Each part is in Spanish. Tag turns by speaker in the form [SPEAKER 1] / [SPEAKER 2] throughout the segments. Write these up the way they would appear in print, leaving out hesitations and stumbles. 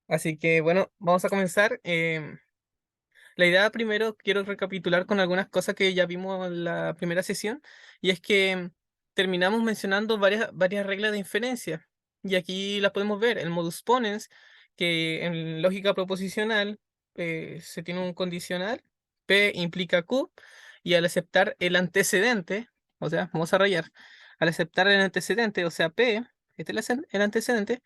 [SPEAKER 1] Así que bueno, vamos a comenzar. La idea primero quiero recapitular con algunas cosas que ya vimos en la primera sesión, y es que terminamos mencionando varias reglas de inferencia, y aquí las podemos ver. El modus ponens, que en lógica proposicional se tiene un condicional, P implica Q, y al aceptar el antecedente, o sea, vamos a rayar, al aceptar el antecedente, o sea, P, este es el antecedente.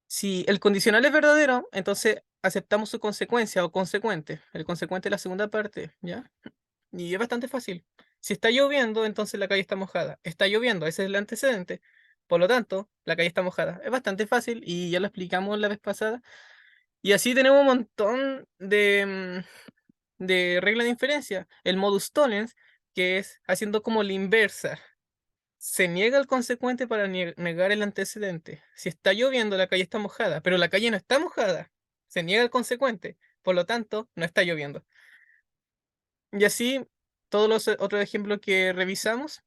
[SPEAKER 1] Si el condicional es verdadero, entonces aceptamos su consecuencia o consecuente. El consecuente es la segunda parte, ¿ya? Y es bastante fácil. Si está lloviendo, entonces la calle está mojada. Está lloviendo, ese es el antecedente. Por lo tanto, la calle está mojada. Es bastante fácil y ya lo explicamos la vez pasada. Y así tenemos un montón de reglas de inferencia. El modus tollens, que es haciendo como la inversa. Se niega el consecuente para negar el antecedente. Si está lloviendo, la calle está mojada, pero la calle no está mojada. Se niega el consecuente. Por lo tanto, no está lloviendo. Y así, todos los otros ejemplos que revisamos.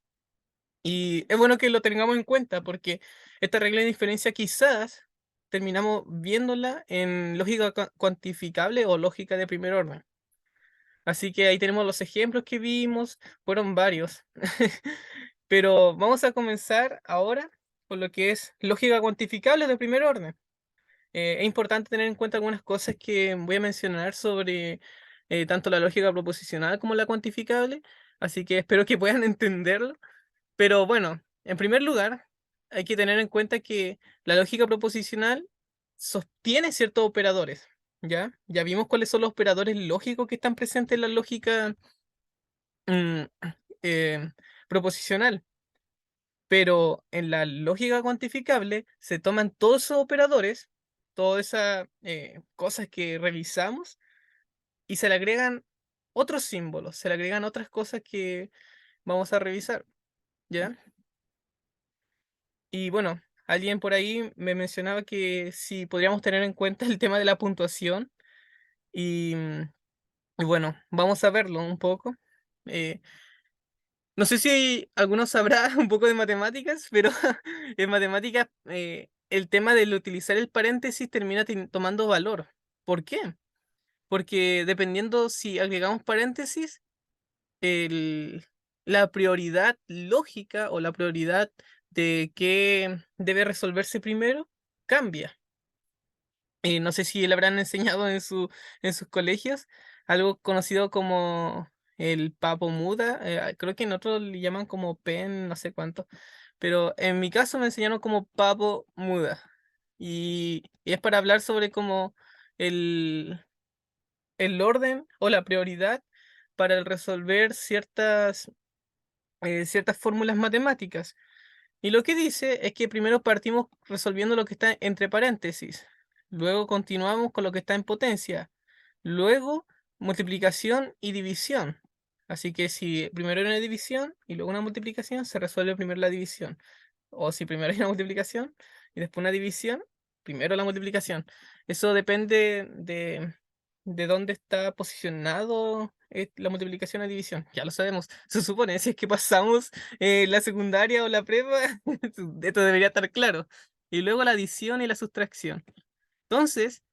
[SPEAKER 1] Y es bueno que lo tengamos en cuenta porque esta regla de diferencia quizás terminamos viéndola en lógica cuantificable o lógica de primer orden. Así que ahí tenemos los ejemplos que vimos, fueron varios. Pero vamos a comenzar ahora con lo que es lógica cuantificable de primer orden. Es importante tener en cuenta algunas cosas que voy a mencionar sobre tanto la lógica proposicional como la cuantificable, así que espero que puedan entenderlo. Pero bueno, en primer lugar, hay que tener en cuenta que la lógica proposicional sostiene ciertos operadores, ¿ya? Ya vimos cuáles son los operadores lógicos que están presentes en la lógica mm, eh, proposicional. Pero en la lógica cuantificable se toman todos esos operadores, todas esas cosas que revisamos, y se le agregan otros símbolos, se le agregan otras cosas que vamos a revisar, ¿ya? Y bueno, alguien por ahí me mencionaba que si podríamos tener en cuenta el tema de la puntuación, y, y bueno, vamos a verlo un poco. Eh, No sé si alguno sabrá un poco de matemáticas, pero en matemáticas el tema del utilizar el paréntesis termina tomando valor. ¿Por qué? Porque dependiendo si agregamos paréntesis, el- la prioridad lógica o la prioridad de qué debe resolverse primero cambia. No sé si le habrán enseñado en sus colegios algo conocido como el papo muda. Creo que en otros le llaman como pen, no sé cuánto. Pero en mi caso me enseñaron como papo muda. Y es para hablar sobre como el, el orden o la prioridad para el resolver ciertas fórmulas matemáticas. Y lo que dice es que primero partimos resolviendo lo que está entre paréntesis, luego continuamos con lo que está en potencia, luego multiplicación y división. Así que si primero hay una división y luego una multiplicación, se resuelve primero la división. O si primero hay una multiplicación y después una división, primero la multiplicación. Eso depende de dónde está posicionado la multiplicación o división. Ya lo sabemos. Se supone, si es que pasamos la secundaria o la prepa, esto debería estar claro. Y luego la adición y la sustracción. Entonces,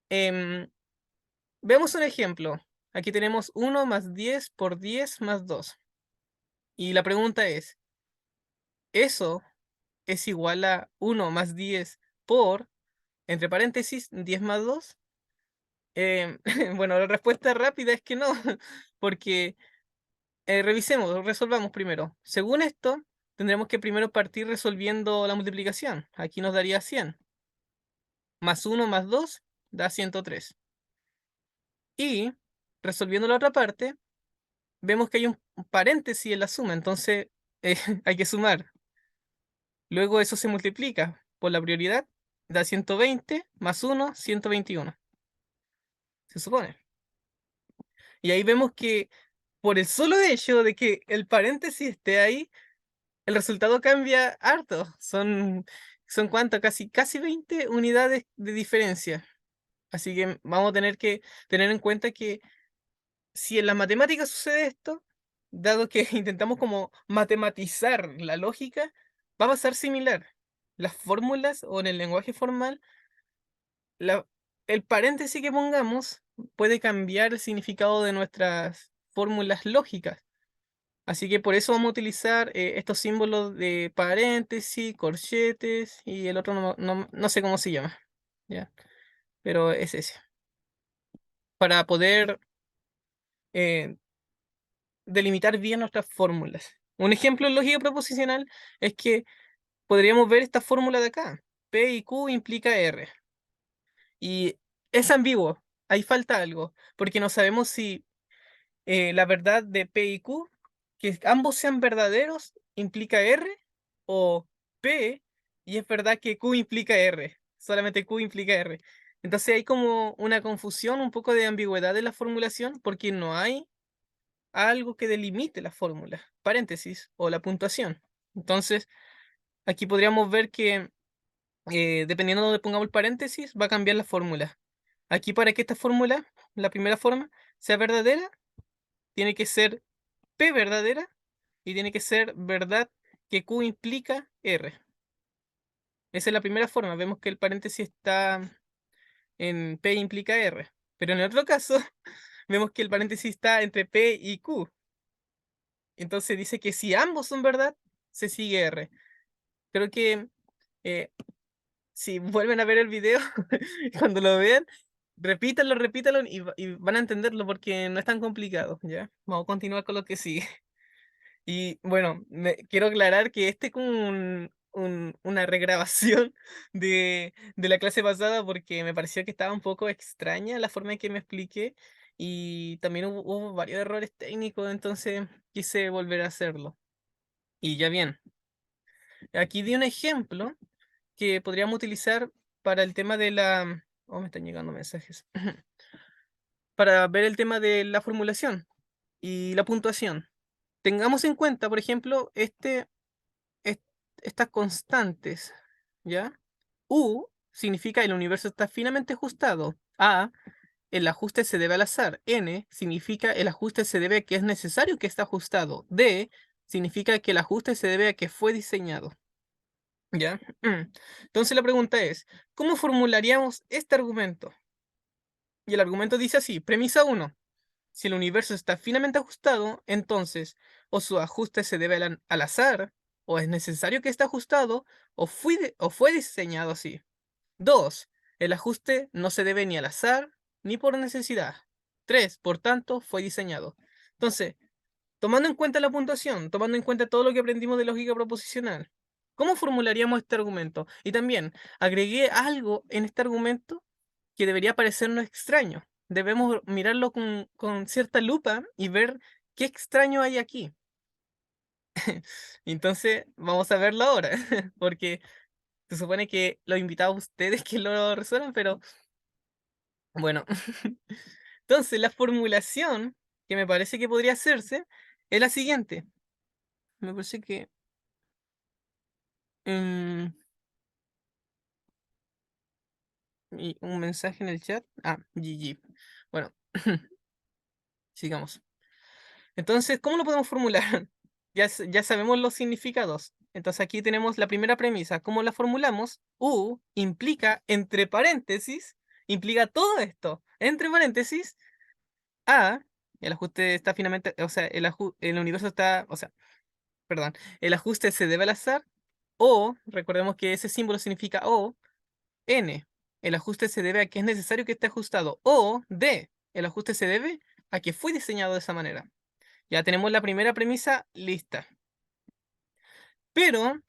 [SPEAKER 1] em, veamos un ejemplo. Aquí tenemos 1 más 10 por 10 más 2. Y la pregunta es, ¿eso es igual a 1 más 10 por, entre paréntesis, 10 más 2? Em, bueno, la respuesta rápida es que no, porque revisemos, resolvamos primero. Según esto, tendremos que primero partir resolviendo la multiplicación. Aquí nos daría 100. Más 1 más 2 da 103. Y resolviendo la otra parte, vemos que hay un paréntesis en la suma, entonces hay que sumar. Luego eso se multiplica por la prioridad, da 120 más 1, 121, se supone. Y ahí vemos que por el solo hecho de que el paréntesis esté ahí, el resultado cambia harto. Son cuánto, casi 20 unidades de diferencia. Así que vamos a tener que tener en cuenta que si en las matemáticas sucede esto, dado que intentamos como matematizar la lógica, va a pasar similar. Las fórmulas o en el lenguaje formal el paréntesis que pongamos puede cambiar el significado de nuestras fórmulas lógicas. Así que por eso vamos a utilizar estos símbolos de paréntesis, corchetes y el otro no sé cómo se llama, ¿ya? Pero es ese. Para poder eh, delimitar bien nuestras fórmulas. Un ejemplo en lógica proposicional es que podríamos ver esta fórmula de acá. P y Q implica R. Y es ambiguo, ahí falta algo, porque no sabemos si la verdad de P y Q, que ambos sean verdaderos, implica R, o P, y es verdad que Q implica R, solamente Q implica R. Entonces hay como una confusión, un poco de ambigüedad en la formulación, porque no hay algo que delimite la fórmula, paréntesis o la puntuación. Entonces, aquí podríamos ver que dependiendo de donde pongamos el paréntesis, va a cambiar la fórmula. Aquí para que esta fórmula, la primera forma, sea verdadera, tiene que ser P verdadera y tiene que ser verdad que Q implica R. Esa es la primera forma. Vemos que el paréntesis está en P implica R. Pero en el otro caso, vemos que el paréntesis está entre P y Q. Entonces dice que si ambos son verdad, se sigue R. Creo que eh, si vuelven a ver el video, cuando lo vean, repítanlo, repítanlo y van a entenderlo porque no es tan complicado, ¿ya? Vamos a continuar con lo que sigue. Y bueno, quiero aclarar que este es como una regrabación de la clase pasada porque me pareció que estaba un poco extraña la forma en que me expliqué y también hubo varios errores técnicos, entonces quise volver a hacerlo. Y ya bien, aquí di un ejemplo que podríamos utilizar para el tema de la... Oh, me están llegando mensajes. Para ver el tema de la formulación y la puntuación. Tengamos en cuenta, por ejemplo, est- estas constantes, ¿ya? U significa el universo está finamente ajustado. A, el ajuste se debe al azar. N significa el ajuste se debe a que es necesario que esté ajustado. D significa que el ajuste se debe a que fue diseñado. ¿Ya? Entonces la pregunta es, ¿cómo formularíamos este argumento? Y el argumento dice así, premisa uno: si el universo está finamente ajustado, entonces o su ajuste se debe al azar, o es necesario que esté ajustado, o fue diseñado así. 2. El ajuste no se debe ni al azar ni por necesidad. 3. Por tanto, fue diseñado. Entonces, tomando en cuenta la puntuación, tomando en cuenta todo lo que aprendimos de lógica proposicional, ¿cómo formularíamos este argumento? Y también agregué algo en este argumento que debería parecernos extraño. Debemos mirarlo con cierta lupa y ver qué extraño hay aquí. Entonces, vamos a verlo ahora, porque se supone que los invitados a ustedes que lo resuelvan, pero bueno. Entonces, la formulación que me parece que podría hacerse es la siguiente. Me parece que mm, y un mensaje en el chat. Ah, GG. Bueno, sigamos. Entonces, ¿cómo lo podemos formular? Ya sabemos los significados. Entonces aquí tenemos la primera premisa. ¿Cómo la formulamos? U implica, entre paréntesis, implica todo esto. Entre paréntesis, A, el ajuste está finamente, o sea, el universo está, o sea, perdón, el ajuste se debe al azar. O, recordemos que ese símbolo significa O. N, el ajuste se debe a que es necesario que esté ajustado. O D, el ajuste se debe a que fue diseñado de esa manera. Ya tenemos la primera premisa lista. Pero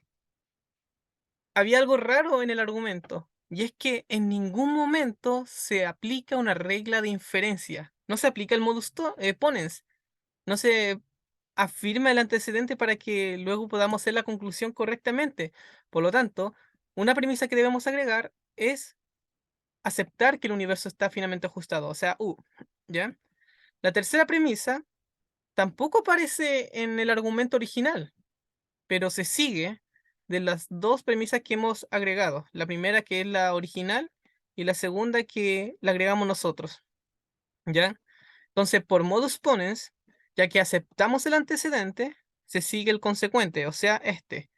[SPEAKER 1] había algo raro en el argumento, y es que en ningún momento se aplica una regla de inferencia. No se aplica el modus ponens. No se afirma el antecedente para que luego podamos hacer la conclusión correctamente. Por lo tanto, una premisa que debemos agregar es aceptar que el universo está finamente ajustado, o sea, U, ¿ya? La tercera premisa tampoco aparece en el argumento original, pero se sigue de las dos premisas que hemos agregado. La primera que es la original y la segunda que la agregamos nosotros, ¿ya? Entonces, por modus ponens, ya que aceptamos el antecedente, se sigue el consecuente, o sea, este.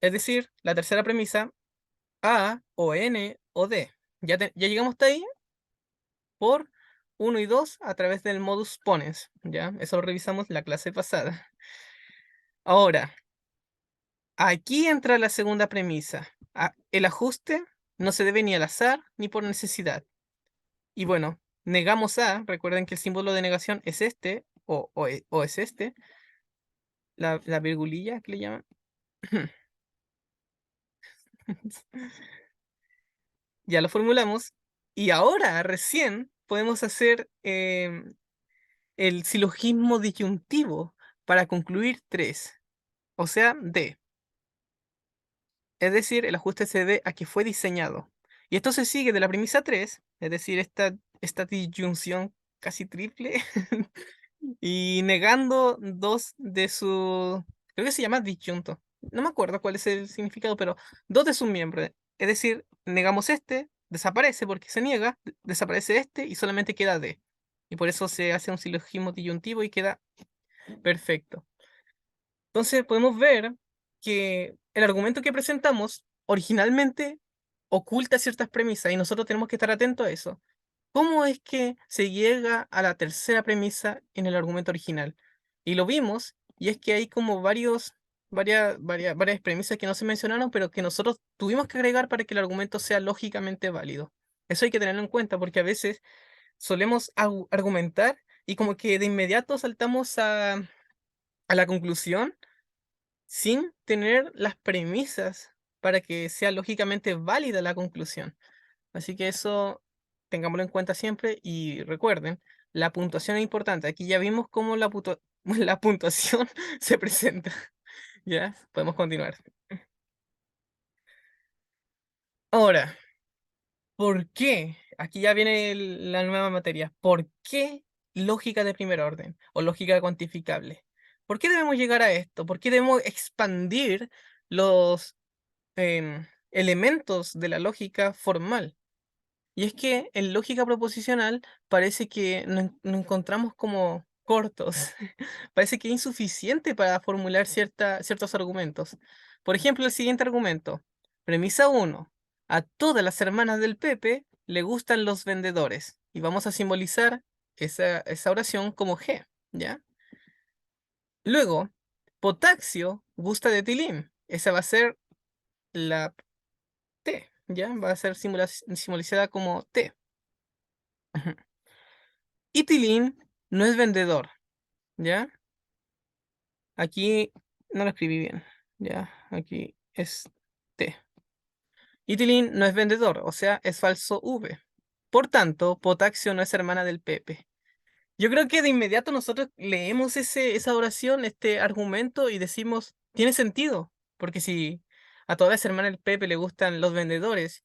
[SPEAKER 1] Es decir, la tercera premisa, A o N o D. Ya llegamos hasta ahí por uno y 2 a través del modus ponens, ¿ya? Eso lo revisamos la clase pasada. Ahora, aquí entra la segunda premisa. El ajuste no se debe ni al azar ni por necesidad. Y bueno, negamos A, recuerden que el símbolo de negación es este, o es este, la virgulilla que le llaman. Ya lo formulamos. Y ahora, recién, podemos hacer el silogismo disyuntivo para concluir 3, o sea, D. Es decir, el ajuste se debe a que fue diseñado. Y esto se sigue de la premisa 3, es decir, esta disyunción casi triple, y negando dos de su... Creo que se llama disyunto. No me acuerdo cuál es el significado, pero dos de sus miembros. Es decir, negamos este, desaparece porque se niega, desaparece este y solamente queda D. Y por eso se hace un silogismo disyuntivo y queda perfecto. Entonces podemos ver que el argumento que presentamos originalmente oculta ciertas premisas y nosotros tenemos que estar atentos a eso. ¿Cómo es que se llega a la tercera premisa en el argumento original? Y lo vimos, y es que hay como varias premisas que no se mencionaron, pero que nosotros tuvimos que agregar para que el argumento sea lógicamente válido. Eso hay que tenerlo en cuenta porque a veces solemos argumentar y como que de inmediato saltamos a la conclusión sin tener las premisas para que sea lógicamente válida la conclusión. Así que eso tengámoslo en cuenta siempre y recuerden, la puntuación es importante. Aquí ya vimos cómo la puntuación se presenta. Ya, podemos continuar. Ahora, ¿por qué? Aquí ya viene la nueva materia. ¿Por qué lógica de primer orden o lógica cuantificable? ¿Por qué debemos llegar a esto? ¿Por qué debemos expandir los elementos de la lógica formal? Y es que en lógica proposicional parece que nos encontramos como cortos, parece que es insuficiente para formular ciertos argumentos. Por ejemplo, el siguiente argumento, premisa uno: a todas las hermanas del Pepe le gustan los vendedores. Y vamos a simbolizar esa oración como G, ¿ya? Luego, Potaxio gusta de Tilín. Esa va a ser la T, ¿ya? Va a ser simbolizada como T. Y Tilín no es vendedor, ¿ya? Aquí no lo escribí bien, ¿ya? Aquí es T. Y Tilín no es vendedor, o sea, es falso V. Por tanto, Potaxio no es hermana del Pepe. Yo creo que de inmediato nosotros leemos esa oración, este argumento, y decimos, tiene sentido. Porque si a todas las hermanas del Pepe le gustan los vendedores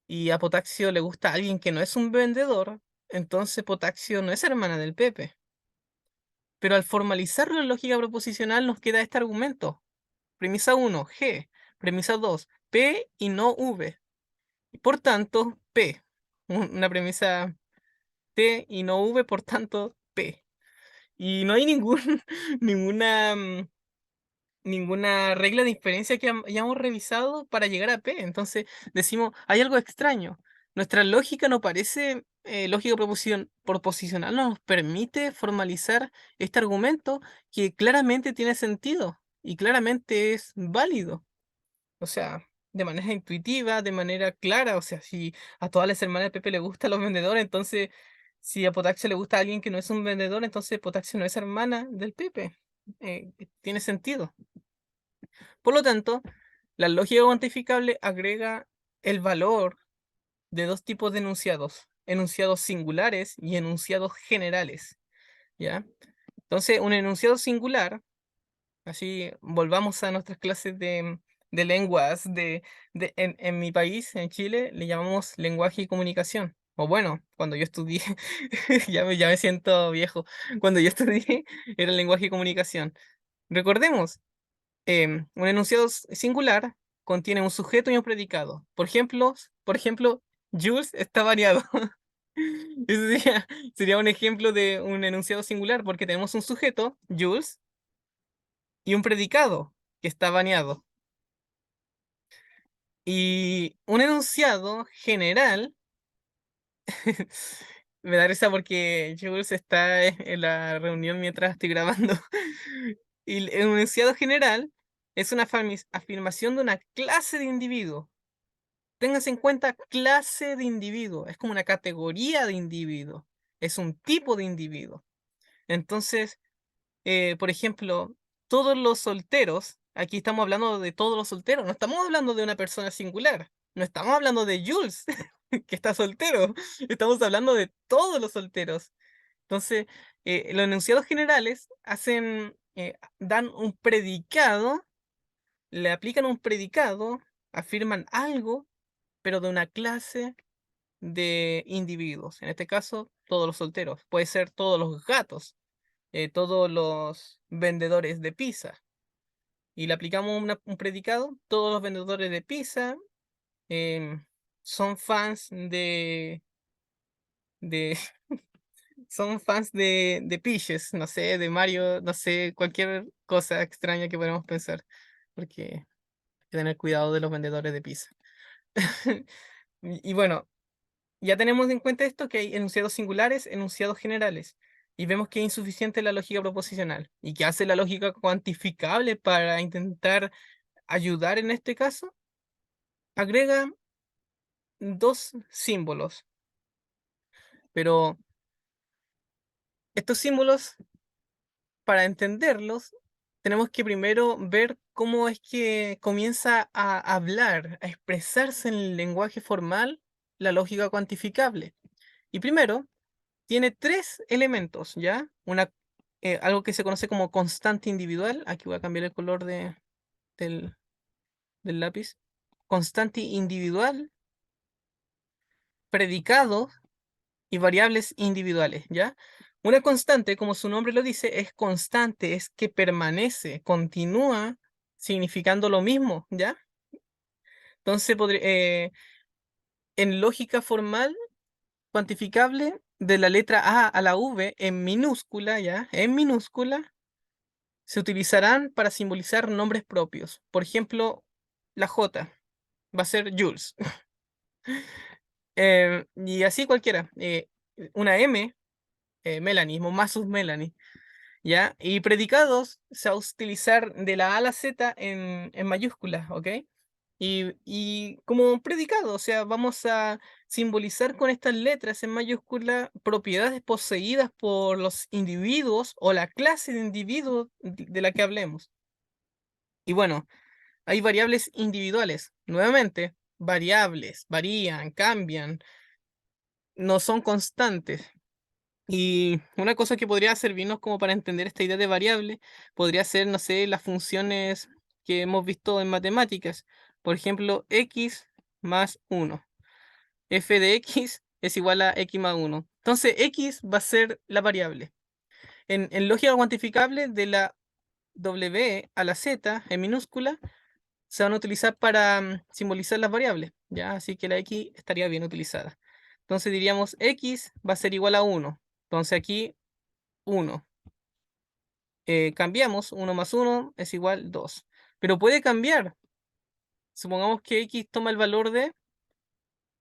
[SPEAKER 1] y a Potaxio le gusta alguien que no es un vendedor, entonces Potaxio no es hermana del Pepe. Pero al formalizarlo en lógica proposicional nos queda este argumento. Premisa uno G. Premisa 2 P y no V. Y por tanto, P. Una premisa T y no V, por tanto, P. Y no hay ninguna, ninguna regla de inferencia que hayamos revisado para llegar a P. Entonces decimos, hay algo extraño. Nuestra lógica no parece lógica proposicional, no nos permite formalizar este argumento que claramente tiene sentido y claramente es válido. O sea, de manera intuitiva, de manera clara. O sea, si a todas las hermanas de Pepe le gustan los vendedores, entonces si a Potaxio le gusta a alguien que no es un vendedor, entonces Potaxio no es hermana del Pepe. Tiene sentido. Por lo tanto, la lógica cuantificable agrega el valor de dos tipos de enunciados: enunciados singulares y enunciados generales, ¿ya? Entonces, un enunciado singular, así volvamos a nuestras clases de lenguas en mi país, en Chile, le llamamos lenguaje y comunicación. O bueno, cuando yo estudié, ya me siento viejo, cuando yo estudié era lenguaje y comunicación. Recordemos, un enunciado singular contiene un sujeto y un predicado. Por ejemplo, Jules está variado. Ese sería un ejemplo de un enunciado singular porque tenemos un sujeto, Jules, y un predicado que está baneado. Y un enunciado general Me da risa porque Jules está en la reunión mientras estoy grabando. Y el enunciado general es una afirmación de una clase de individuo. Téngase en cuenta clase de individuo, es como una categoría de individuo, es un tipo de individuo. Entonces, por ejemplo, todos los solteros, aquí estamos hablando de todos los solteros, no estamos hablando de una persona singular, no estamos hablando de Jules, que está soltero, estamos hablando de todos los solteros. Entonces, los enunciados generales dan un predicado, le aplican un predicado, afirman algo, pero de una clase de individuos. En este caso, todos los solteros. Puede ser todos los gatos, todos los vendedores de pizza. Y le aplicamos un predicado, todos los vendedores de pizza em, son fans de son fans de Peaches, no sé, de Mario, no sé, cualquier cosa extraña que podamos pensar, porque hay que tener cuidado de los vendedores de pizza. Y bueno, ya tenemos en cuenta esto, que hay enunciados singulares, enunciados generales, y vemos que es insuficiente la lógica proposicional. ¿Y qué hace la lógica cuantificable para intentar ayudar en este caso? Agrega dos símbolos, pero estos símbolos, para entenderlos, tenemos que primero ver cómo es que comienza a hablar, a expresarse en el lenguaje formal la lógica cuantificable. Y primero, tiene tres elementos, ¿ya? Algo que se conoce como constante individual. Aquí voy a cambiar el color del, del lápiz. Constante individual, predicado y variables individuales, ¿ya? Una constante, como su nombre lo dice, es constante, es que permanece, continúa significando lo mismo, ¿ya? Entonces, en lógica formal, cuantificable, de la letra A a la V en minúscula, ¿ya? En minúscula, se utilizarán para simbolizar nombres propios. Por ejemplo, la J va a ser Jules. Y así cualquiera. Una M, Melanie, Momasus Melanie. ¿Ya? Y predicados se va a utilizar de la A a la Z en mayúsculas, ¿ok? Y como un predicado, o sea, vamos a simbolizar con estas letras en mayúscula propiedades poseídas por los individuos o la clase de individuos de la que hablemos. Y bueno, hay variables individuales. Nuevamente, variables, varían, cambian, no son constantes. Y una cosa que podría servirnos como para entender esta idea de variable, podría ser, no sé, las funciones que hemos visto en matemáticas. Por ejemplo, x más 1. F de x es igual a x más 1. Entonces, x va a ser la variable. En lógica cuantificable, de la w a la z en minúscula, se van a utilizar para simbolizar las variables, ¿ya? Así que la x estaría bien utilizada. Entonces diríamos x va a ser igual a 1. Entonces aquí 1. Cambiamos, 1 más 1 es igual 2. Pero puede cambiar. Supongamos que x toma el valor de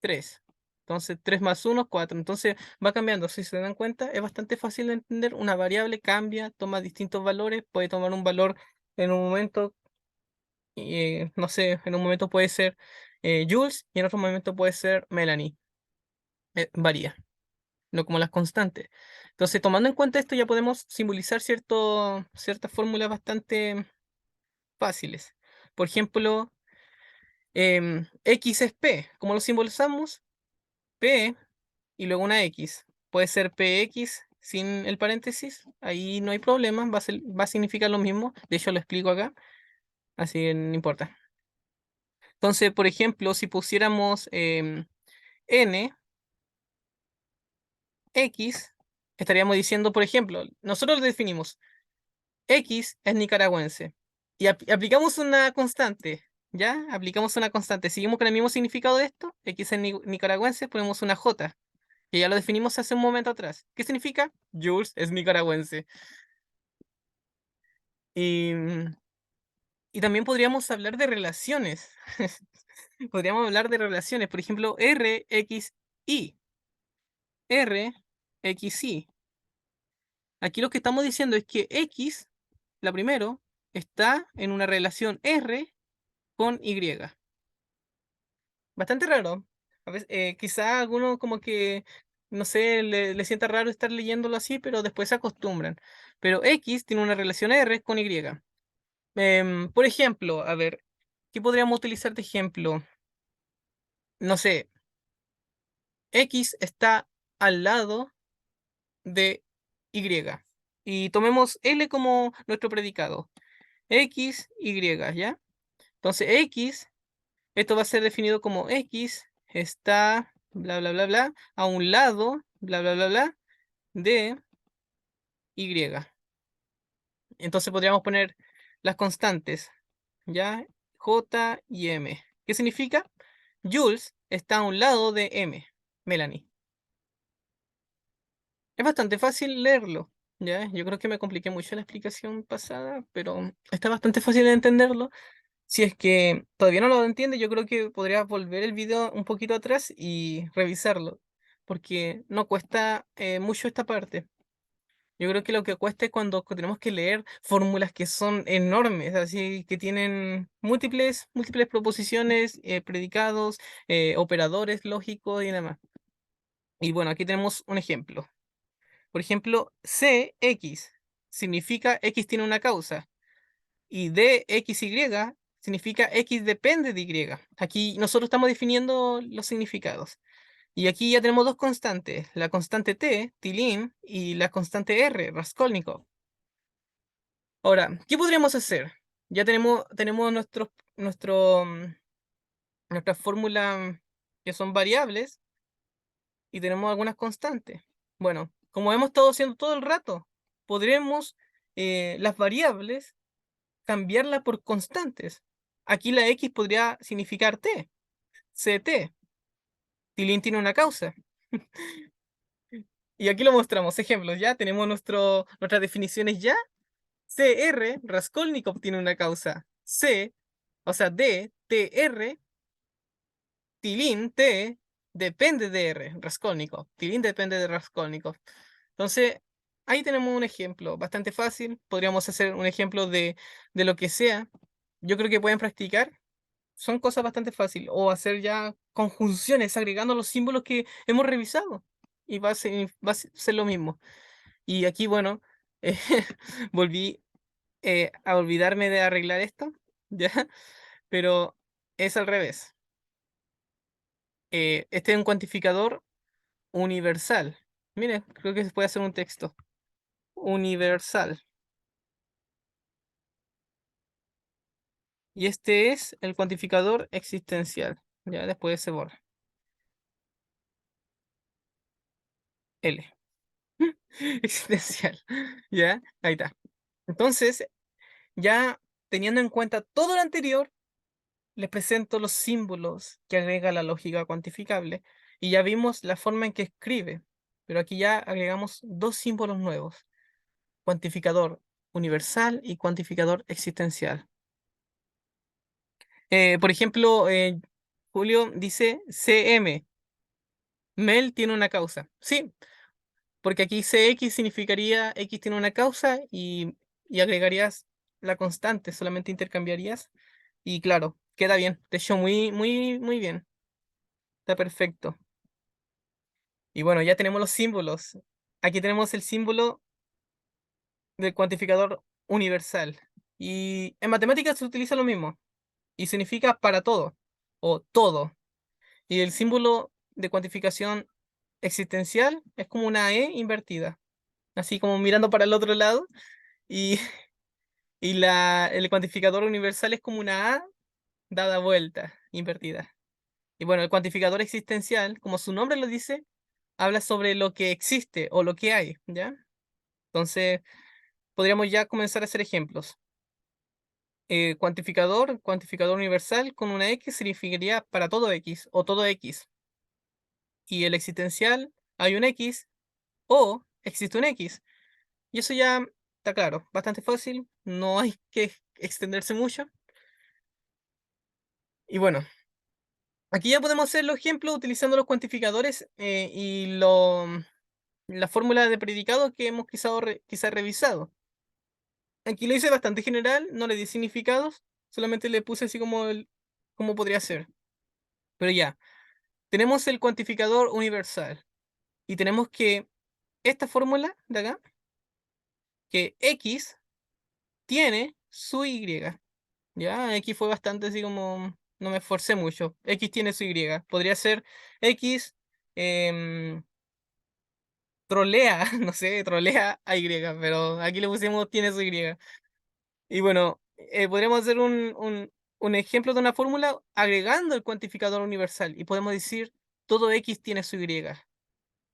[SPEAKER 1] 3. Entonces 3 más 1 es 4. Entonces va cambiando. Si se dan cuenta, es bastante fácil de entender. Una variable cambia, toma distintos valores. Puede tomar un valor en un momento, no sé, en un momento puede ser Jules y en otro momento puede ser Melanie. Varía, no como las constantes. Entonces, tomando en cuenta esto, ya podemos simbolizar ciertas fórmulas bastante fáciles. Por ejemplo, X es P. ¿Cómo lo simbolizamos? P y luego una X. Puede ser PX sin el paréntesis. Ahí no hay problema, va a significar lo mismo. De hecho, lo explico acá, así que no importa. Entonces, por ejemplo, si pusiéramos N, X, estaríamos diciendo, por ejemplo, nosotros lo definimos, X es nicaragüense. Y aplicamos una constante, ¿ya? Aplicamos una constante. Seguimos con el mismo significado de esto. X es nicaragüense, ponemos una J, que ya lo definimos hace un momento atrás. ¿Qué significa? Jules es nicaragüense. Y, y también podríamos hablar de relaciones. Podríamos hablar de relaciones. Por ejemplo, R, X, Y. R, X, Y. Aquí lo que estamos diciendo es que X, la primero, está en una relación R con Y. Bastante raro. A veces, quizá alguno como que, no sé, le sienta raro estar leyéndolo así, pero después se acostumbran. Pero X tiene una relación R con Y. Por ejemplo, a ver, ¿qué podríamos utilizar de ejemplo? No sé, X está al lado de Y. Y tomemos L como nuestro predicado. X, Y, ¿ya? Entonces X, esto va a ser definido como X está, bla, bla, bla, bla, a un lado, bla, bla, bla, bla, de Y. Entonces podríamos poner las constantes, ¿ya? J y M. ¿Qué significa? Jules está a un lado de M, Melanie. Es bastante fácil leerlo, ¿ya? Yo creo que me compliqué mucho la explicación pasada, pero está bastante fácil de entenderlo. Si es que todavía no lo entiende, yo creo que podría volver el video un poquito atrás y revisarlo, porque no cuesta mucho esta parte. Yo creo que lo que cuesta es cuando tenemos que leer fórmulas que son enormes, así que tienen múltiples proposiciones, predicados, operadores lógicos y demás. Y bueno, aquí tenemos un ejemplo. Por ejemplo, CX significa X tiene una causa y DXY significa X depende de Y. Aquí nosotros estamos definiendo los significados. Y aquí ya tenemos dos constantes, la constante T, Tilín, y la constante R, Raskolnikov. Ahora, ¿qué podríamos hacer? Ya tenemos nuestras fórmulas que son variables y tenemos algunas constantes. Bueno, como hemos estado haciendo todo el rato, podremos las variables cambiarlas por constantes. Aquí la X podría significar T, CT. Tilín tiene una causa. Y aquí lo mostramos, ejemplos, ya tenemos nuestras definiciones ya. CR, Raskolnikov tiene una causa. C, o sea, D, TR, Tilín, T, depende de R, Raskolnikov. Tilín depende de Raskolnikov. Entonces, ahí tenemos un ejemplo bastante fácil. Podríamos hacer un ejemplo de lo que sea. Yo creo que pueden practicar. Son cosas bastante fáciles. O hacer ya conjunciones agregando los símbolos que hemos revisado. Y va a ser lo mismo. Y aquí, bueno, eh, volví a olvidarme de arreglar esto, ¿ya? Pero es al revés. Este es un cuantificador universal. Mire, creo que se puede hacer un texto. Universal. Y este es el cuantificador existencial. Ya después se borra. L. Existencial. Ya, ahí está. Entonces, ya teniendo en cuenta todo lo anterior, les presento los símbolos que agrega la lógica cuantificable. Y ya vimos la forma en que escribe. Pero aquí ya agregamos dos símbolos nuevos. Cuantificador universal y cuantificador existencial. Por ejemplo, Julio dice CM. Mel tiene una causa. Sí, porque aquí CX significaría X tiene una causa y agregarías la constante, solamente intercambiarías. Y claro, queda bien. De hecho, muy, muy, muy bien. Está perfecto. Y bueno, ya tenemos los símbolos. Aquí tenemos el símbolo del cuantificador universal. Y en matemáticas se utiliza lo mismo. Y significa para todo o todo. Y el símbolo de cuantificación existencial es como una E invertida, así como mirando para el otro lado. Y, y el cuantificador universal es como una A dada vuelta, invertida. Y bueno, el cuantificador existencial, como su nombre lo dice, habla sobre lo que existe o lo que hay, ¿ya? Entonces, podríamos ya comenzar a hacer ejemplos. Cuantificador universal con una X significaría para todo X o todo X. Y el existencial, hay un X o existe un X. Y eso ya está claro, bastante fácil, no hay que extenderse mucho. Y bueno, Aquí ya podemos hacer los ejemplos utilizando los cuantificadores y la fórmula de predicado que hemos quizá revisado. Aquí lo hice bastante general, no le di significados, solamente le puse así como cómo podría ser. Pero ya, tenemos el cuantificador universal y tenemos que esta fórmula de acá, que x tiene su y. Ya, aquí fue bastante así como, no me esforcé mucho. X tiene su Y. Podría ser X trolea, no sé, trolea a Y, pero aquí le pusimos tiene su Y. Y bueno, podríamos hacer un ejemplo de una fórmula agregando el cuantificador universal y podemos decir todo X tiene su Y.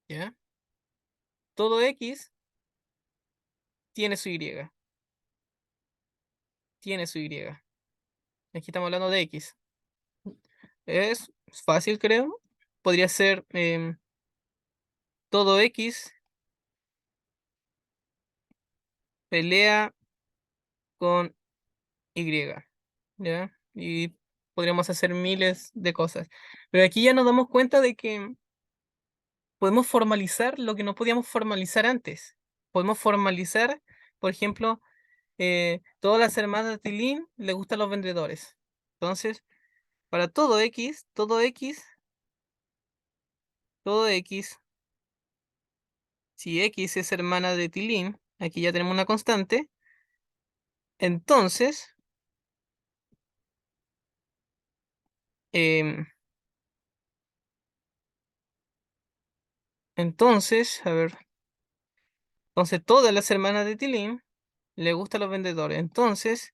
[SPEAKER 1] ¿Ya? Todo X tiene su Y. Tiene su Y. Aquí estamos hablando de X. Es fácil, creo. Podría ser todo X pelea con Y, ¿ya? Y podríamos hacer miles de cosas. Pero aquí ya nos damos cuenta de que podemos formalizar lo que no podíamos formalizar antes. Podemos formalizar, por ejemplo, todas las hermanas de Tilín le gustan los vendedores. Entonces, para todo X, si X es hermana de Tilín, aquí ya tenemos una constante, entonces, em, a ver, entonces todas las hermanas de Tilín le gustan los vendedores. Entonces,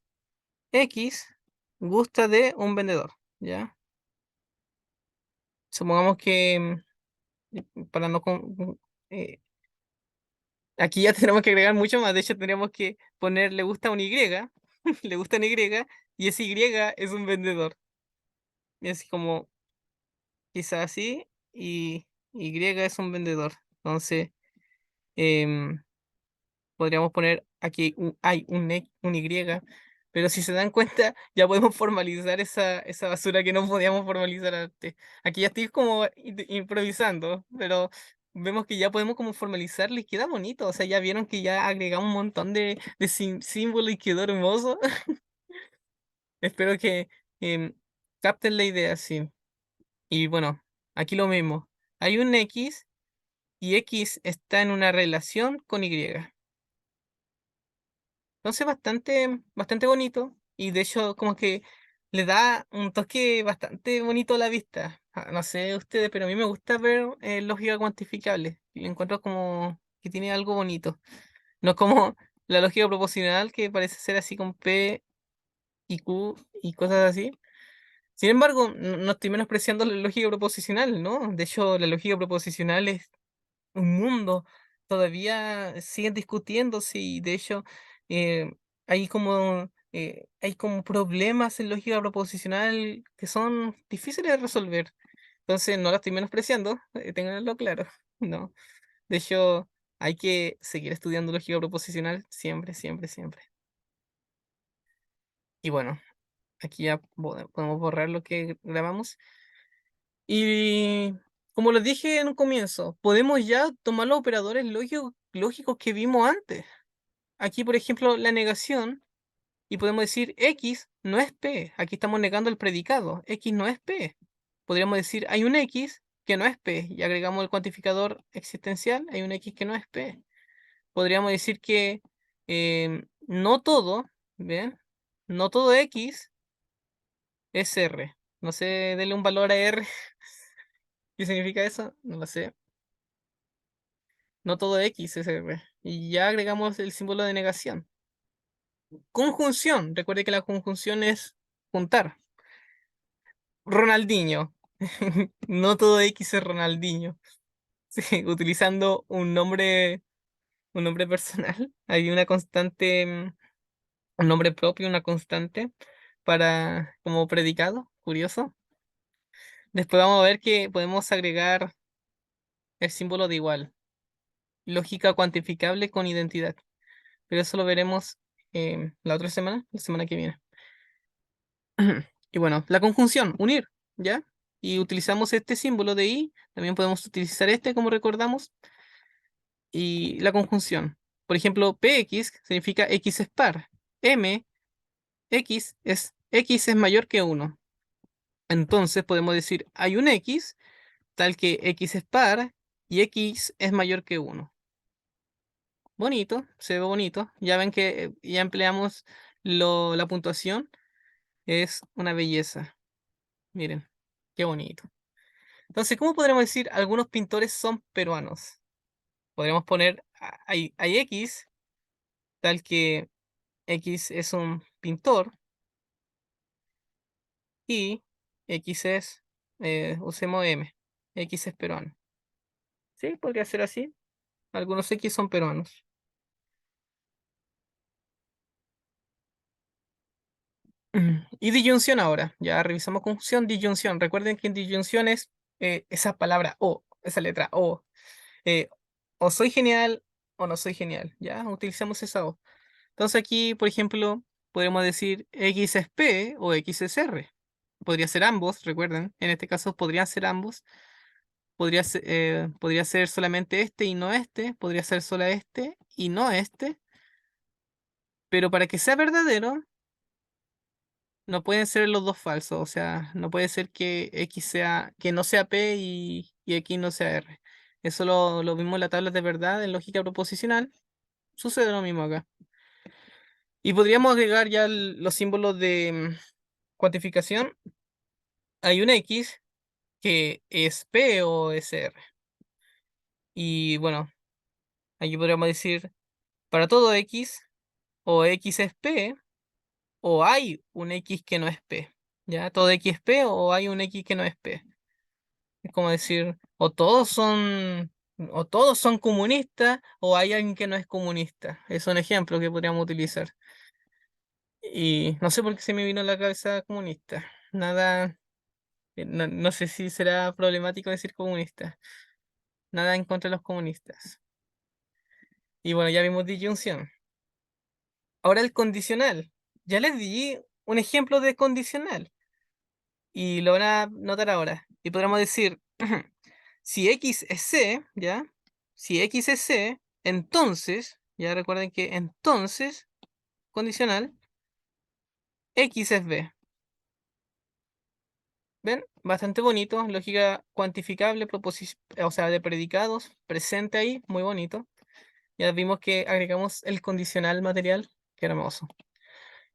[SPEAKER 1] X gusta de un vendedor, ¿ya? Supongamos que para no... eh, aquí ya tenemos que agregar mucho más. De hecho, tendríamos que poner le gusta un Y, le gusta un Y, y ese Y es un vendedor. Y así como, quizás así, y Y es un vendedor. Entonces, em, podríamos poner aquí hay un Y, pero si se dan cuenta, ya podemos formalizar esa basura que no podíamos formalizar antes. Aquí ya estoy como improvisando, pero vemos que ya podemos como formalizarlo y queda bonito. O sea, ya vieron que ya agregamos un montón de símbolos y quedó hermoso. Espero que em, capten la idea, sí. Y bueno, aquí lo mismo. Hay un X y X está en una relación con Y. Entonces bastante bonito y de hecho como que le da un toque bastante bonito a la vista. No sé ustedes, pero a mí me gusta ver lógica cuantificable. Y lo encuentro como que tiene algo bonito. No como la lógica proposicional que parece ser así con P y Q y cosas así. Sin embargo, no estoy menospreciando la lógica proposicional, ¿no? De hecho, la lógica proposicional es un mundo. Todavía siguen discutiendo si de hecho eh, hay como problemas en lógica proposicional que son difíciles de resolver. Entonces no la estoy menospreciando, ténganlo claro. No. De hecho, hay que seguir estudiando lógica proposicional siempre, siempre, siempre. Y bueno, aquí ya podemos borrar lo que grabamos. Y como les dije en un comienzo, podemos ya tomar los operadores lógicos que vimos antes. Aquí, por ejemplo, la negación, y podemos decir X no es P. Aquí estamos negando el predicado. X no es P. Podríamos decir hay un X que no es P y agregamos el cuantificador existencial, hay un X que no es P. Podríamos decir que no todo, ¿ven? No todo X es R. No sé, denle un valor a R. ¿Qué significa eso? No lo sé. No todo X es R. Y ya agregamos el símbolo de negación. Conjunción. Recuerde que la conjunción es juntar. Ronaldinho. No todo X es Ronaldinho. Sí, utilizando un nombre personal. Hay una constante, un nombre propio, una constante para como predicado. Curioso. Después vamos a ver que podemos agregar el símbolo de igual. Lógica cuantificable con identidad. Pero eso lo veremos la otra semana, la semana que viene. Y bueno, la conjunción, unir, ¿ya? y utilizamos este símbolo de y, también podemos utilizar este como recordamos, y la conjunción. Por ejemplo, px significa x es par, m, x es mayor que 1. Entonces podemos decir, hay un x tal que x es par y x es mayor que 1. Bonito, se ve bonito. Ya ven que ya empleamos la puntuación. Es una belleza. Miren, qué bonito. Entonces, ¿cómo podríamos decir algunos pintores son peruanos? Podríamos poner, hay X, tal que X es un pintor y X es, usemos M, X es peruano. Sí, podría ser así. Algunos X son peruanos. Y disyunción ahora. Ya revisamos conjunción, disyunción. Recuerden que en disyunción es esa palabra o, esa letra o. eh, o soy genial o no soy genial. Ya utilizamos esa o. Entonces aquí, por ejemplo, podemos decir X es P o X es R. Podría ser ambos, recuerden. En este caso podrían ser ambos. Podría ser solamente este y no este. Podría ser solo este y no este. Pero para que sea verdadero, no pueden ser los dos falsos. O sea, no puede ser que X sea, que no sea P y X no sea R. Eso lo vimos en la tabla de verdad en lógica proposicional. Sucede lo mismo acá. Y podríamos agregar ya los símbolos de cuantificación. Hay un X que es P o es R. Y bueno, aquí podríamos decir para todo X, o X es P, o hay un X que no es P. ¿Ya? Todo X es P o hay un X que no es P. Es como decir, o todos son comunistas, o hay alguien que no es comunista. Es un ejemplo que podríamos utilizar. Y no sé por qué se me vino a la cabeza comunista. Nada, no sé si será problemático decir comunista. Nada en contra de los comunistas. Y bueno, ya vimos disyunción. Ahora el condicional. Ya les di un ejemplo de condicional. Y lo van a notar ahora. Y podríamos decir, si X es C, ¿ya? Si X es C, entonces, ya recuerden que entonces, condicional, X es B. ¿Ven? Bastante bonito. Lógica cuantificable, o sea, de predicados, presente ahí, muy bonito. Ya vimos que agregamos el condicional material. Qué hermoso.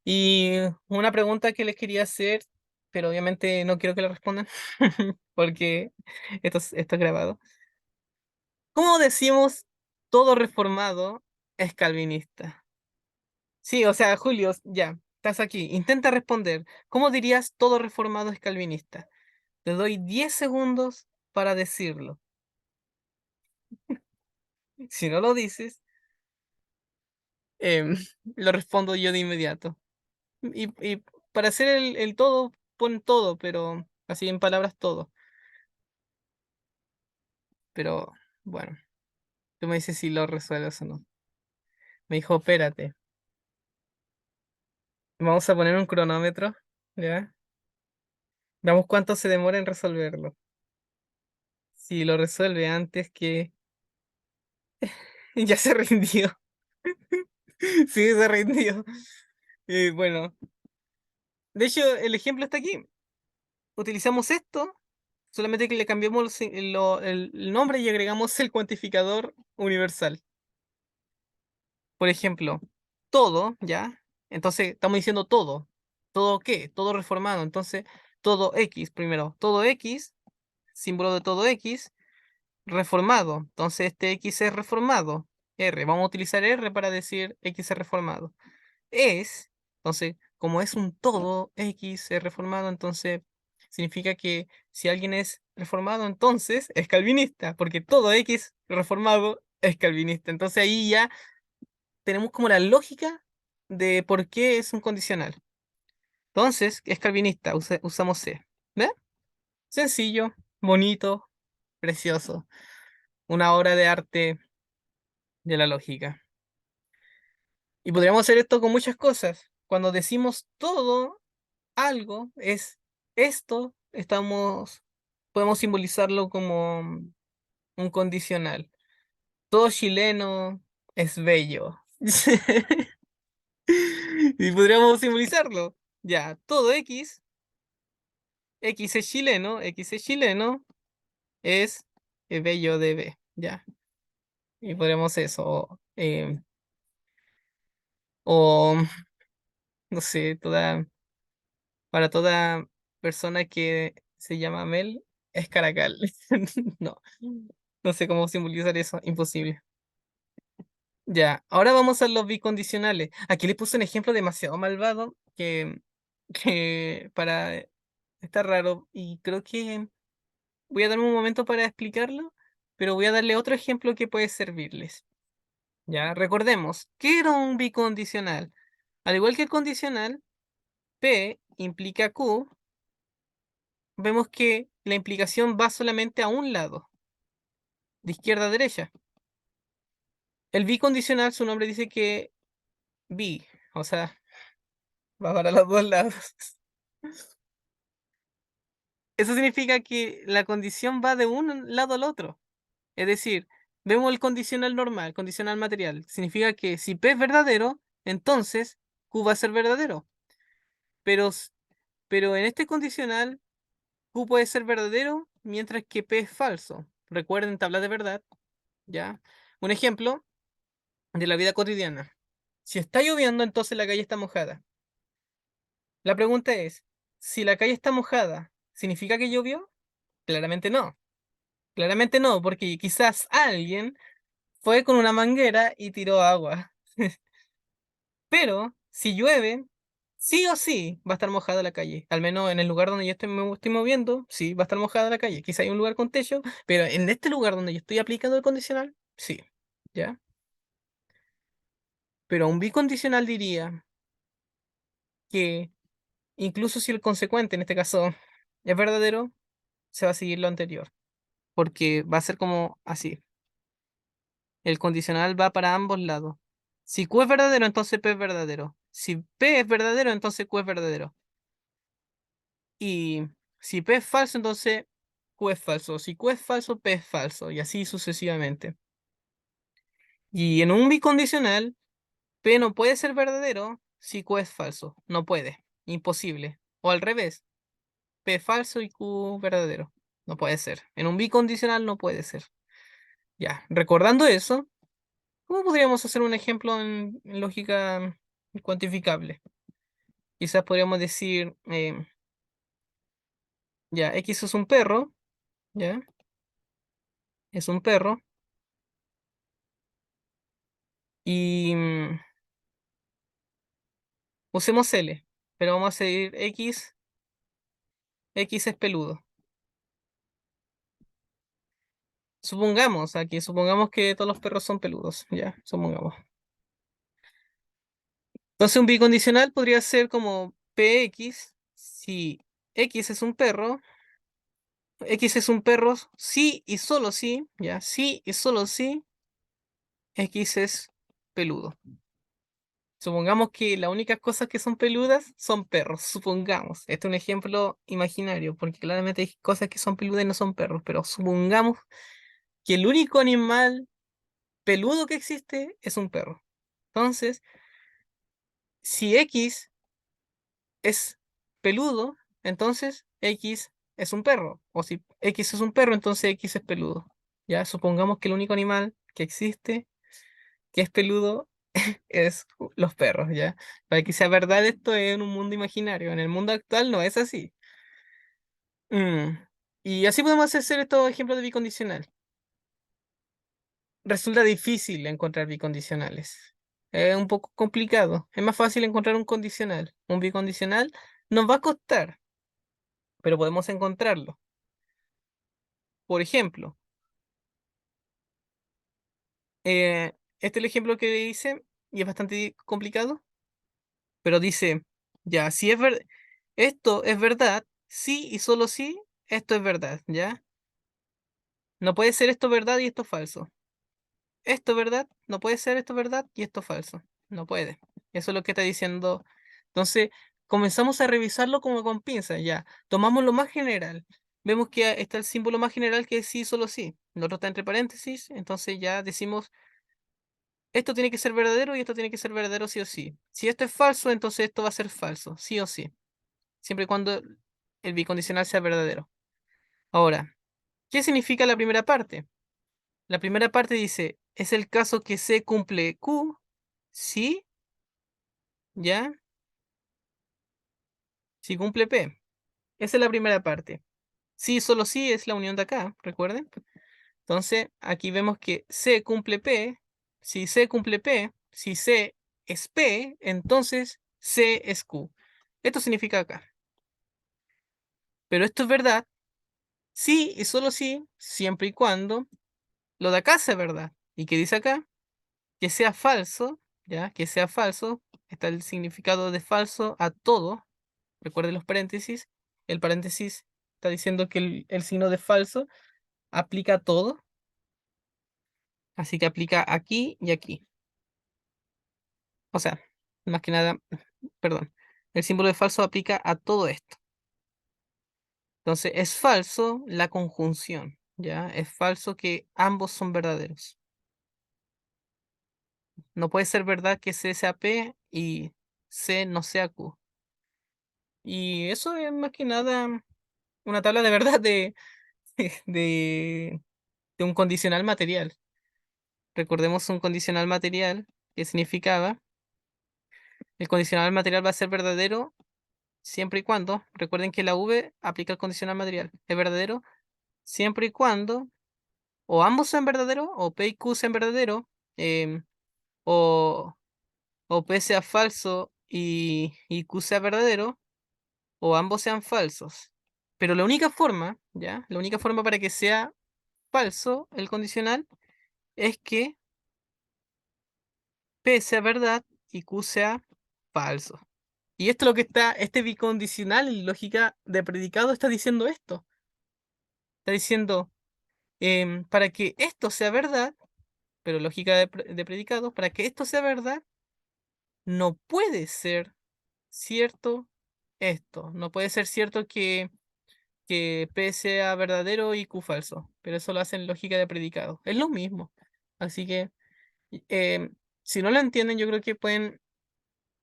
[SPEAKER 1] Y una pregunta que les quería hacer, pero obviamente no quiero que la respondan, porque esto es grabado. ¿Cómo decimos todo reformado es calvinista? Sí, o sea, Julio, ya, estás aquí. Intenta responder. ¿Cómo dirías todo reformado es calvinista? Te doy 10 segundos para decirlo. Si no lo dices, em, lo respondo yo de inmediato. Y para hacer el todo, pon todo, pero así en palabras todo. Pero bueno, tú me dices si lo resuelves o no. Me dijo, espérate, vamos a poner un cronómetro, ¿ya? Veamos cuánto se demora en resolverlo. Si lo resuelve antes que... Ya se rindió. Sí, se rindió. Bueno, de hecho, el ejemplo está aquí. Utilizamos esto, solamente que le cambiamos el nombre y agregamos el cuantificador universal. Por ejemplo, todo, ¿ya? Entonces estamos diciendo todo. ¿Todo qué? Todo reformado. Entonces, todo X primero. Todo X, símbolo de todo X, reformado. Entonces, este X es reformado. R. Vamos a utilizar R para decir X es reformado. Entonces, como es un todo X es reformado, entonces significa que si alguien es reformado, entonces es calvinista, porque todo X reformado es calvinista. Entonces ahí ya tenemos como la lógica de por qué es un condicional. Entonces, es calvinista, usamos C. ¿Ve? Sencillo, bonito, precioso. Una obra de arte de la lógica. Y podríamos hacer esto con muchas cosas. Cuando decimos todo algo, es esto, estamos podemos simbolizarlo como un condicional. Todo chileno es bello. Y podríamos simbolizarlo. Ya, todo X es chileno, es bello de B. Ya. Y podríamos eso. O no sé, para toda persona que se llama Mel, es Caracal. No, no sé cómo simbolizar eso, imposible. Ya, ahora vamos a los bicondicionales. Aquí les puse un ejemplo demasiado malvado que para está raro y creo que voy a darme un momento para explicarlo, pero voy a darle otro ejemplo que puede servirles. Ya, recordemos, ¿qué era un bicondicional? Al igual que el condicional, P implica Q, vemos que la implicación va solamente a un lado, de izquierda a derecha. El bicondicional, su nombre dice que bi, o sea, va para los dos lados. Eso significa que la condición va de un lado al otro. Es decir, vemos el condicional normal, condicional material. Significa que si P es verdadero, entonces Q va a ser verdadero. Pero, pero en este condicional, Q puede ser verdadero mientras que P es falso. Recuerden tabla de verdad, ¿ya? Un ejemplo de la vida cotidiana. Si está lloviendo, entonces la calle está mojada. La pregunta es, si la calle está mojada, ¿significa que llovió? Claramente no. Claramente no, porque quizás alguien fue con una manguera y tiró agua. Pero si llueve, sí o sí va a estar mojada la calle. Al menos en el lugar donde yo me estoy moviendo, sí va a estar mojada la calle. Quizá hay un lugar con techo, pero en este lugar donde yo estoy aplicando el condicional, sí. ¿Ya? Pero un bicondicional diría que incluso si el consecuente, en este caso, es verdadero, se va a seguir lo anterior. Porque va a ser como así. El condicional va para ambos lados. Si Q es verdadero, entonces P es verdadero. Si P es verdadero, entonces Q es verdadero. Y si P es falso, entonces Q es falso. Si Q es falso, P es falso. Y así sucesivamente. Y en un bicondicional, P no puede ser verdadero si Q es falso. No puede. Imposible. O al revés. P es falso y Q verdadero. No puede ser. En un bicondicional no puede ser. Ya, recordando eso, ¿cómo podríamos hacer un ejemplo en lógica cuantificable? Quizás podríamos decir, ya, X es un perro, ya, es un perro, y usemos L, pero vamos a decir X es peludo. Supongamos que todos los perros son peludos, ya, supongamos. Entonces un bicondicional podría ser como PX, si X es un perro, X es un perro, sí y solo sí, ya, sí y solo sí, X es peludo. Supongamos que las únicas cosas que son peludas son perros, supongamos. Este es un ejemplo imaginario, porque claramente hay cosas que son peludas y no son perros, pero supongamos que el único animal peludo que existe es un perro. Entonces, si X es peludo, entonces X es un perro. O si X es un perro, entonces X es peludo. Ya, supongamos que el único animal que existe que es peludo es los perros, ¿ya? Para que sea verdad esto es en un mundo imaginario. En el mundo actual no es así. Mm, Y así podemos hacer estos ejemplos de bicondicional. Resulta difícil encontrar bicondicionales. Es un poco complicado. Es más fácil encontrar un condicional. Un bicondicional nos va a costar, pero podemos encontrarlo. Por ejemplo, este es el ejemplo que hice y es bastante complicado, pero dice, ya, si es esto es verdad, sí y solo sí, esto es verdad, ¿ya? No puede ser esto verdad y esto falso. Esto verdad, no puede ser esto verdad y esto falso. No puede. Eso es lo que está diciendo. Entonces, comenzamos a revisarlo como con pinzas, ya. Tomamos lo más general. vemos que está el símbolo más general que es sí, solo sí. El otro está entre paréntesis, entonces ya decimos, esto tiene que ser verdadero y esto tiene que ser verdadero sí o sí. Si esto es falso, entonces esto va a ser falso, sí o sí. Siempre y cuando el bicondicional sea verdadero. Ahora, ¿qué significa la primera parte? La primera parte dice, es el caso que C cumple Q, sí, ya, si cumple P. Esa es la primera parte. Sí, solo sí es la unión de acá, recuerden. Entonces, aquí vemos que C cumple P. Si C cumple P, si C es P, entonces C es Q. Esto significa acá. Pero esto es verdad, sí y solo sí, siempre y cuando lo de acá sea verdad. ¿Y qué dice acá? Que sea falso, ¿ya? Que sea falso. Está el significado de falso a todo. Recuerden los paréntesis. El paréntesis está diciendo que el signo de falso aplica a todo. Así que aplica aquí y aquí. O sea, más que nada, perdón. El símbolo de falso aplica a todo esto. Entonces, es falso la conjunción, ¿ya? Es falso que ambos son verdaderos. No puede ser verdad que C sea P y C no sea Q. Y eso es más que nada una tabla de verdad de, de un condicional material. Recordemos un condicional material que significaba, el condicional material va a ser verdadero siempre y cuando, recuerden que la V aplica el condicional material, es verdadero siempre y cuando o ambos sean verdaderos, o P y Q sean verdaderos, em, o, o P sea falso y Q sea verdadero, o ambos sean falsos. Pero la única forma, ¿ya? La única forma para que sea falso el condicional es que P sea verdad y Q sea falso. Y esto es lo que está, este bicondicional en lógica de predicado está diciendo esto. Está diciendo, para que esto sea verdad, pero lógica de predicado, para que esto sea verdad, no puede ser cierto esto. No puede ser cierto que P sea verdadero y Q falso. Pero eso lo hace en lógica de predicado. Es lo mismo. Así que, si no lo entienden, yo creo que pueden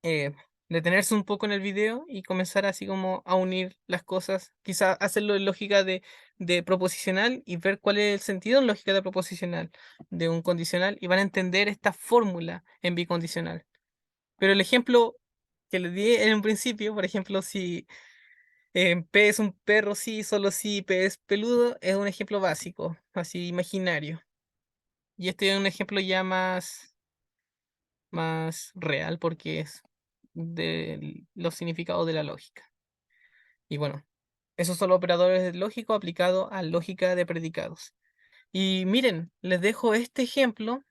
[SPEAKER 1] eh, detenerse un poco en el video y comenzar así como a unir las cosas, quizás hacerlo en lógica de proposicional y ver cuál es el sentido en lógica de proposicional de un condicional y van a entender esta fórmula en bicondicional. Pero el ejemplo que les di en un principio, por ejemplo, si P es un perro, sí, solo si P es peludo, es un ejemplo básico, así imaginario. Y este es un ejemplo ya más real porque es de los significados de la lógica. Y bueno, esos son los operadores lógicos aplicados a lógica de predicados. Y miren, les dejo este ejemplo.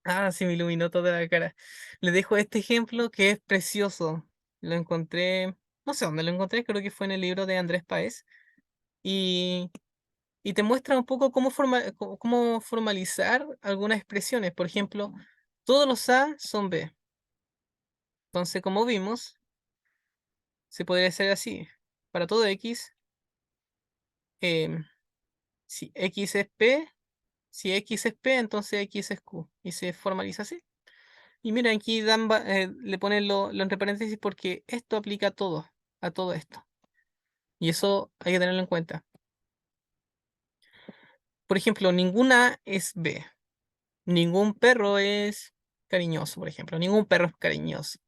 [SPEAKER 1] Ah, se me iluminó toda la cara. Les dejo este ejemplo que es precioso. Lo encontré, no sé dónde lo encontré, creo que fue en el libro de Andrés Páez. Y, y te muestra un poco cómo formalizar algunas expresiones. Por ejemplo, todos los A son B. Entonces, como vimos, se podría hacer así. Para todo X, em, si X es P, si X es P, entonces X es Q. Y se formaliza así. Y mira, aquí le ponen lo entre paréntesis porque esto aplica a todo esto. Y eso hay que tenerlo en cuenta. Por ejemplo, ninguna es B. Ningún perro es cariñoso, por ejemplo. Ningún perro es cariñoso.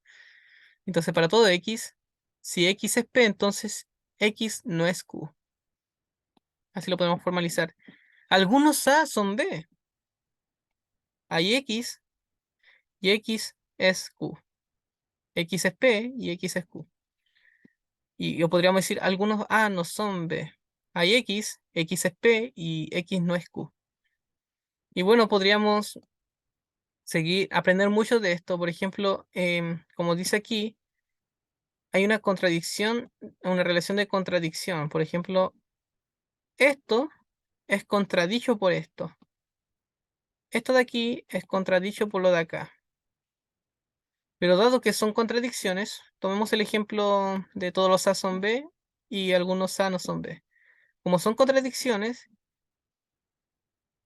[SPEAKER 1] Entonces, para todo X, si X es P, entonces X no es Q. Así lo podemos formalizar. Algunos A son B. Hay X y X es Q. X es P y X es Q. Y yo podríamos decir, algunos A no son B. Hay X, X es P y X no es Q. Y bueno, podríamos seguir, aprender mucho de esto. Por ejemplo, como dice aquí, hay una contradicción, una relación de contradicción. Por ejemplo, esto es contradicho por esto. Esto de aquí es contradicho por lo de acá. Pero dado que son contradicciones, tomemos el ejemplo de todos los A son B y algunos A no son B. como son contradicciones,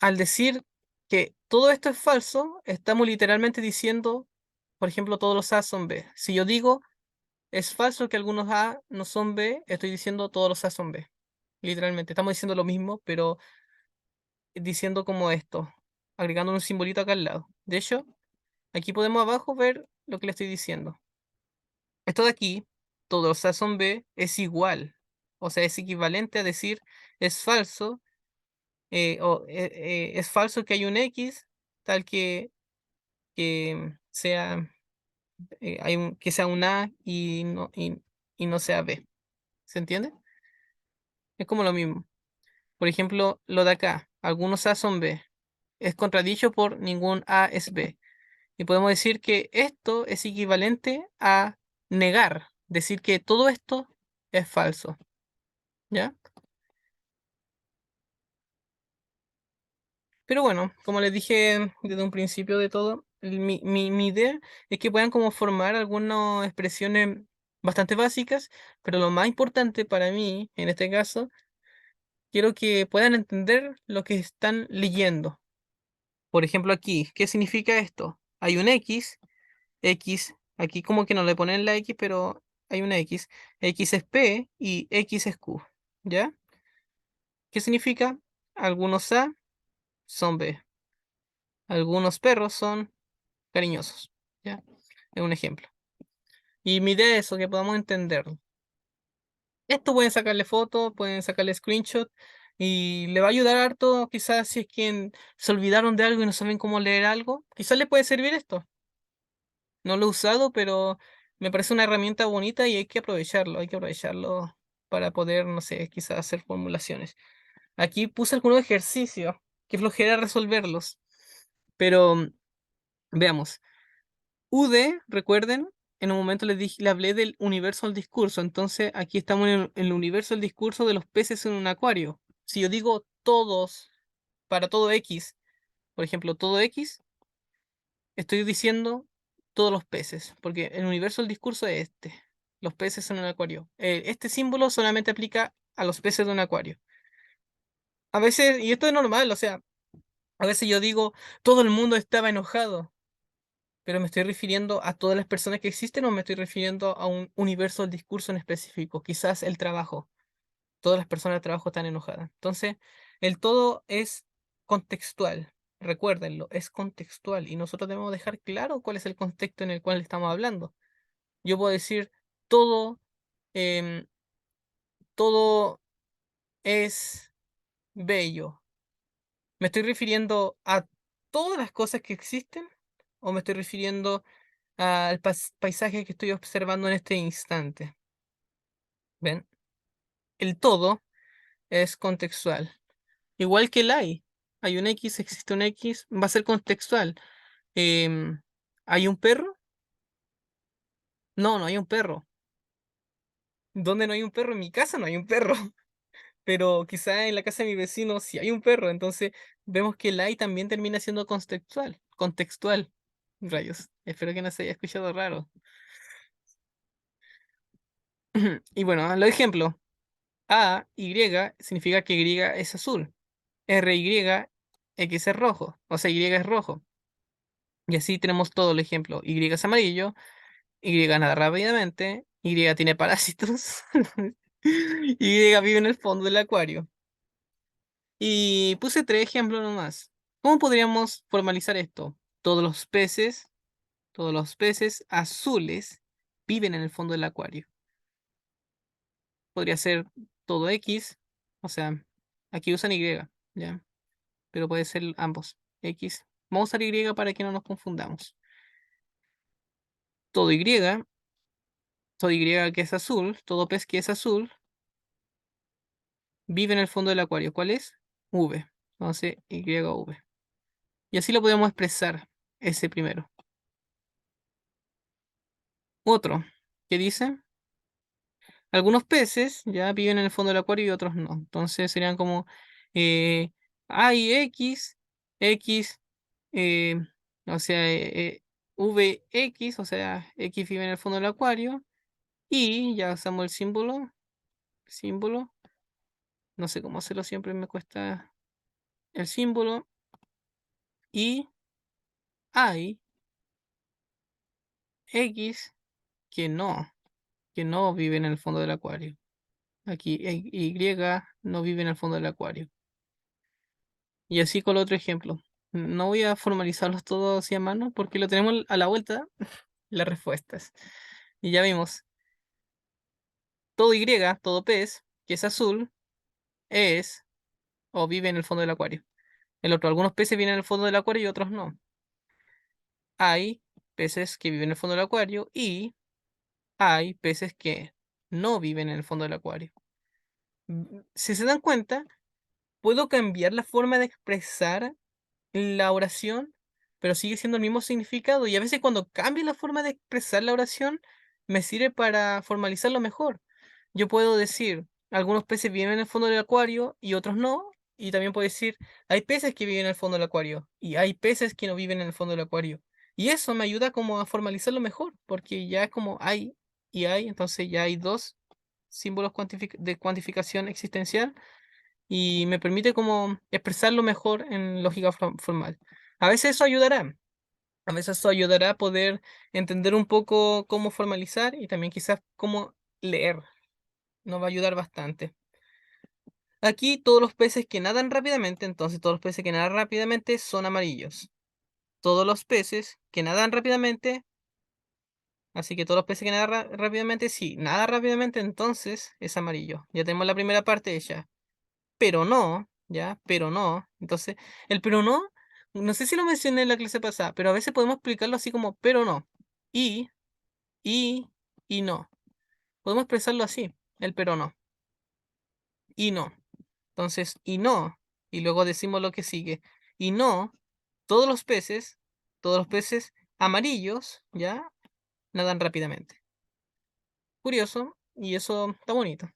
[SPEAKER 1] al decir que todo esto es falso, estamos literalmente diciendo, por ejemplo, todos los A son B. Si yo digo es falso que algunos A no son B, estoy diciendo todos los A son B. Literalmente, estamos diciendo lo mismo, pero diciendo como esto, agregando un simbolito acá al lado. De hecho, aquí podemos abajo ver lo que le estoy diciendo. Esto de aquí, todos los A son B, es igual. O sea, es equivalente a decir es falso, es falso que hay un X tal que sea, que sea un A y no sea B. ¿Se entiende? Es como lo mismo. Por ejemplo, lo de acá, algunos A son B. Es contradicho por ningún A es B. Y podemos decir que esto es equivalente a negar, decir que todo esto es falso. ¿Ya? Pero bueno, como les dije desde un principio de todo, mi idea es que puedan como formar algunas expresiones bastante básicas, pero lo más importante para mí, en este caso, quiero que puedan entender lo que están leyendo. Por ejemplo, aquí, ¿qué significa esto? Hay un X, aquí como que no le ponen la X, pero hay una X es P y X es Q, ¿ya? ¿Qué significa? Algunos A son B, algunos perros son cariñosos, ¿ya? Es un ejemplo. Y mi idea es eso, que podamos entenderlo. Esto pueden sacarle fotos, pueden sacarle screenshot y le va a ayudar harto, quizás si es que se olvidaron de algo y no saben cómo leer algo, quizás le puede servir esto. No lo he usado, pero me parece una herramienta bonita y hay que aprovecharlo para poder, no sé, quizás hacer formulaciones. Aquí puse algunos ejercicios, que flojera resolverlos, pero veamos. UD, recuerden, en un momento les dije, le hablé del universo del discurso, entonces aquí estamos en el universo del discurso de los peces en un acuario. Si yo digo todos, para todo X, por ejemplo, todo X, estoy diciendo todos los peces, porque el universo del discurso es este. Los peces en un acuario. Este símbolo solamente aplica a los peces de un acuario. A veces, y esto es normal, o sea, a veces yo digo, todo el mundo estaba enojado, pero me estoy refiriendo a todas las personas que existen o me estoy refiriendo a un universo del discurso en específico, quizás el trabajo. Todas las personas del trabajo están enojadas. Entonces, el todo es contextual. Recuérdenlo, es contextual y nosotros debemos dejar claro cuál es el contexto en el cual estamos hablando. Yo puedo decir todo, em, todo es bello. ¿Me estoy refiriendo a todas las cosas que existen o me estoy refiriendo al paisaje que estoy observando en este instante? ¿Ven? El todo es contextual. Igual que el hay un X, existe un X, va a ser contextual. Em, ¿Hay un perro? No, no hay un perro. ¿Dónde no hay un perro? En mi casa no hay un perro. Pero quizá en la casa de mi vecino sí hay un perro. Entonces vemos que el también termina siendo contextual. Contextual. Rayos. Espero que no se haya escuchado raro. Y bueno, los ejemplos. Y significa que Y es azul. RY, X es rojo. O sea, Y es rojo. Y así tenemos todo el ejemplo. Y es amarillo. Y nada rápidamente. Y tiene parásitos. Y vive en el fondo del acuario. Y puse tres ejemplos nomás. ¿Cómo podríamos formalizar esto? Todos los peces azules viven en el fondo del acuario. Podría ser todo X, o sea, aquí usan Y, ¿ya? Pero puede ser ambos. X. Vamos a usar Y para que no nos confundamos. Todo todo Y que es azul, todo pez que es azul, vive en el fondo del acuario. ¿Cuál es? V. Entonces, YV. Y así lo podemos expresar, ese primero. Otro, ¿qué dice? Algunos peces ya viven en el fondo del acuario y otros no. Entonces serían como eh, A y X, eh, o sea, VX, o sea, X vive en el fondo del acuario, y ya usamos el símbolo, No sé cómo hacerlo, siempre me cuesta el símbolo. Y hay X que no vive en el fondo del acuario. Aquí Y no vive en el fondo del acuario. Y así con el otro ejemplo. No voy a formalizarlos todos así a mano porque lo tenemos a la vuelta las respuestas. Y ya vimos, todo Y, todo pez, que es azul, es o vive en el fondo del acuario. El otro, algunos peces viven en el fondo del acuario y otros no. Hay peces que viven en el fondo del acuario y hay peces que no viven en el fondo del acuario. Si se dan cuenta, puedo cambiar la forma de expresar la oración, pero sigue siendo el mismo significado. Y a veces cuando cambio la forma de expresar la oración, me sirve para formalizarlo mejor. Yo puedo decir, algunos peces viven en el fondo del acuario y otros no. Y también puedo decir, hay peces que viven en el fondo del acuario y hay peces que no viven en el fondo del acuario. Y eso me ayuda como a formalizarlo mejor, porque ya es como hay y hay, entonces ya hay dos símbolos de cuantificación existencial y me permite como expresarlo mejor en lógica formal. A veces eso ayudará, a veces eso ayudará a poder entender un poco cómo formalizar y también quizás cómo leer. Nos va a ayudar bastante. Aquí todos los peces que nadan rápidamente, entonces todos los peces que nadan rápidamente son amarillos. Todos los peces que nadan rápidamente, así que todos los peces que nadan rápidamente, sí, nada rápidamente, entonces es amarillo. Ya tenemos la primera parte hecha. Pero no, ¿ya? Pero no. Entonces, el pero no, no sé si lo mencioné en la clase pasada, pero a veces podemos explicarlo así como pero no. Y, y, y no. Podemos expresarlo así, el pero no. Y no. Entonces, y no. Y luego decimos lo que sigue. Y no, todos los peces amarillos, ¿ya? Nadan rápidamente. Curioso, y eso está bonito.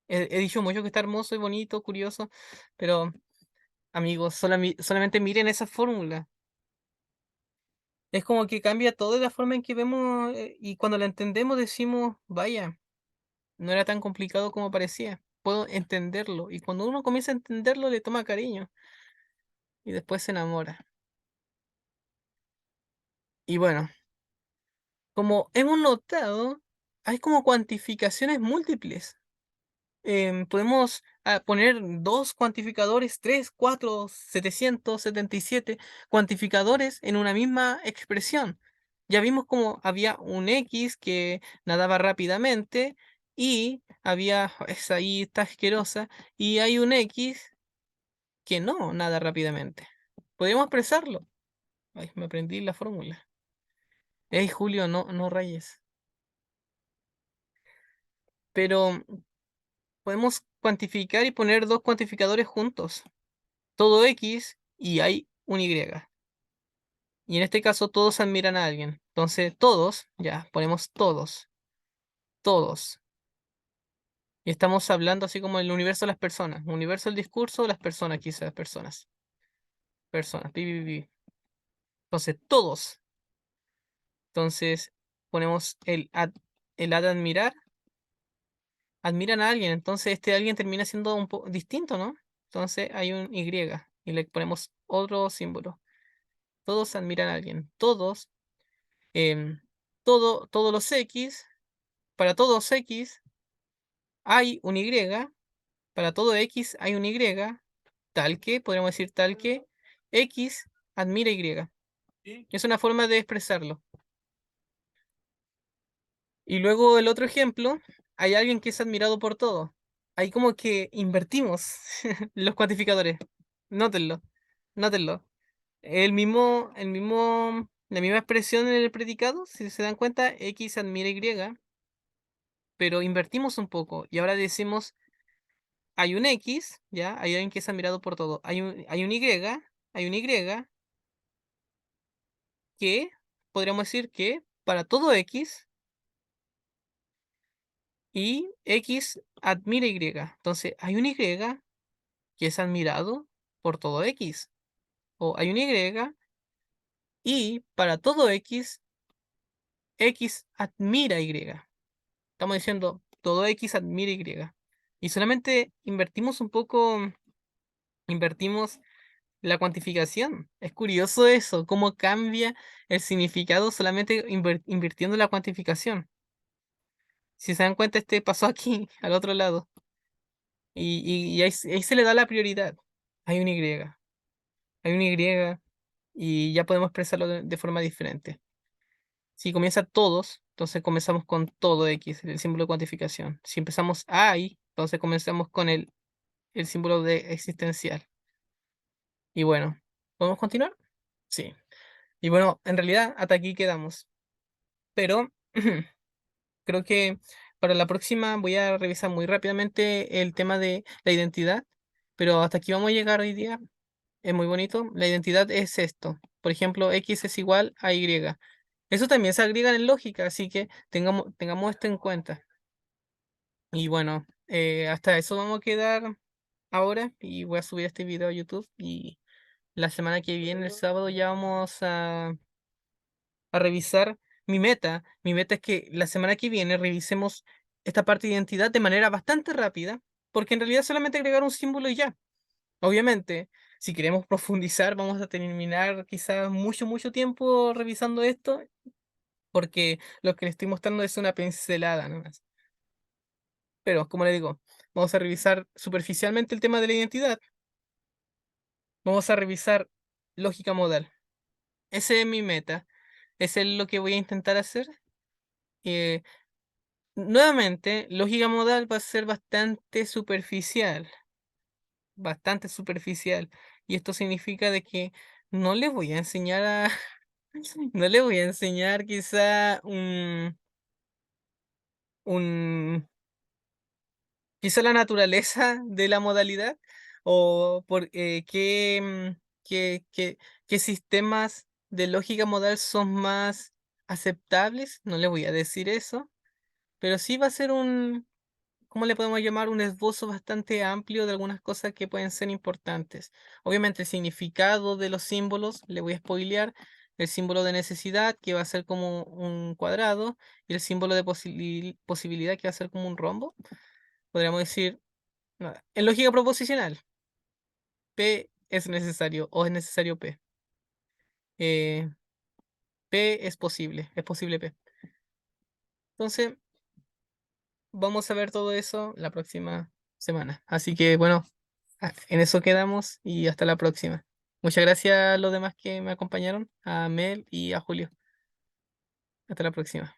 [SPEAKER 1] He dicho mucho que está hermoso y bonito, curioso, pero amigos, solamente miren esa fórmula. Es como que cambia toda la forma en que vemos y cuando la entendemos decimos, vaya, no era tan complicado como parecía. Puedo entenderlo. Y cuando uno comienza a entenderlo, le toma cariño y después se enamora. Y bueno, como hemos notado, hay como cuantificaciones múltiples. Podemos poner dos cuantificadores, tres, cuatro, 777 cuantificadores en una misma expresión. Ya vimos como había un X que nadaba rápidamente y había, esa ahí está asquerosa, y hay un X que no nada rápidamente. Podríamos expresarlo. Ay, me aprendí la fórmula. Ey, Julio, no rayes. Pero podemos cuantificar y poner dos cuantificadores juntos. Todo X y hay un Y. Y en este caso todos admiran a alguien. Entonces todos, ya, ponemos todos, todos. Y estamos hablando así como el universo de las personas. Universo del discurso, las personas, quizás, personas. Personas, pi. Entonces todos. Entonces ponemos el ad admirar. Admiran a alguien. Entonces este alguien termina siendo un poco distinto, ¿no? Entonces hay un Y. Y le ponemos otro símbolo. Todos admiran a alguien. Todos em, todos los X, para todos X hay un Y, para todo X hay un Y, tal que, podríamos decir tal que, X admira Y. Es una forma de expresarlo. Y luego el otro ejemplo, hay alguien que es admirado por todo. Ahí como que invertimos los cuantificadores. Nótenlo, nótenlo. La misma expresión en el predicado, si se dan cuenta, X admira Y, pero invertimos un poco y ahora decimos, hay un X, ¿ya? Hay alguien que es admirado por todo. Hay un Y que podríamos decir que para todo X y X admira Y. Entonces, hay un Y que es admirado por todo X. O hay un y para todo X, X admira Y. Estamos diciendo todo X admira Y. Y solamente invertimos un poco, invertimos la cuantificación. Es curioso eso, cómo cambia el significado solamente invirtiendo la cuantificación. Si se dan cuenta, este pasó aquí, al otro lado. Y ahí se le da la prioridad. Hay un Y. Hay un Y y ya podemos expresarlo de forma diferente. Si comienza todos, entonces comenzamos con todo X, el símbolo de cuantificación. Si empezamos hay, entonces comenzamos con el símbolo de existencial. Y bueno, ¿podemos continuar? Sí. Y bueno, en realidad hasta aquí quedamos. Pero creo que para la próxima voy a revisar muy rápidamente el tema de la identidad. Pero hasta aquí vamos a llegar hoy día. Es muy bonito. La identidad es esto. Por ejemplo, X es igual a Y. Eso también se agrega en lógica, así que tengamos esto en cuenta. Y bueno, hasta eso vamos a quedar ahora y voy a subir este video a YouTube y la semana que viene, el sábado, ya vamos a revisar mi meta. Mi meta es que la semana que viene revisemos esta parte de identidad de manera bastante rápida, porque en realidad es solamente agregar un símbolo y ya. Obviamente, si queremos profundizar, vamos a terminar quizás mucho, mucho tiempo revisando esto, porque lo que le estoy mostrando es una pincelada nomás. Pero, como le digo, vamos a revisar superficialmente el tema de la identidad. Vamos a revisar lógica modal. Ese es mi meta. Ese es lo que voy a intentar hacer. Eh, Nuevamente, lógica modal va a ser bastante superficial. Bastante superficial. Y esto significa de que no les voy a enseñar a... No les voy a enseñar quizá un quizá la naturaleza de la modalidad o por qué sistemas de lógica modal son más aceptables. No le voy a decir eso, pero sí va a ser un, ¿cómo le podemos llamar? Un esbozo bastante amplio de algunas cosas que pueden ser importantes. Obviamente el significado de los símbolos, le voy a spoilear. El símbolo de necesidad, que va a ser como un cuadrado, y el símbolo de posibilidad, que va a ser como un rombo. Podríamos decir, en lógica proposicional, P es necesario o es necesario P. Eh, P es posible P. Entonces, vamos a ver todo eso la próxima semana. Así que bueno, en eso quedamos y hasta la próxima. Muchas gracias a los demás que me acompañaron, a Mel y a Julio. Hasta la próxima.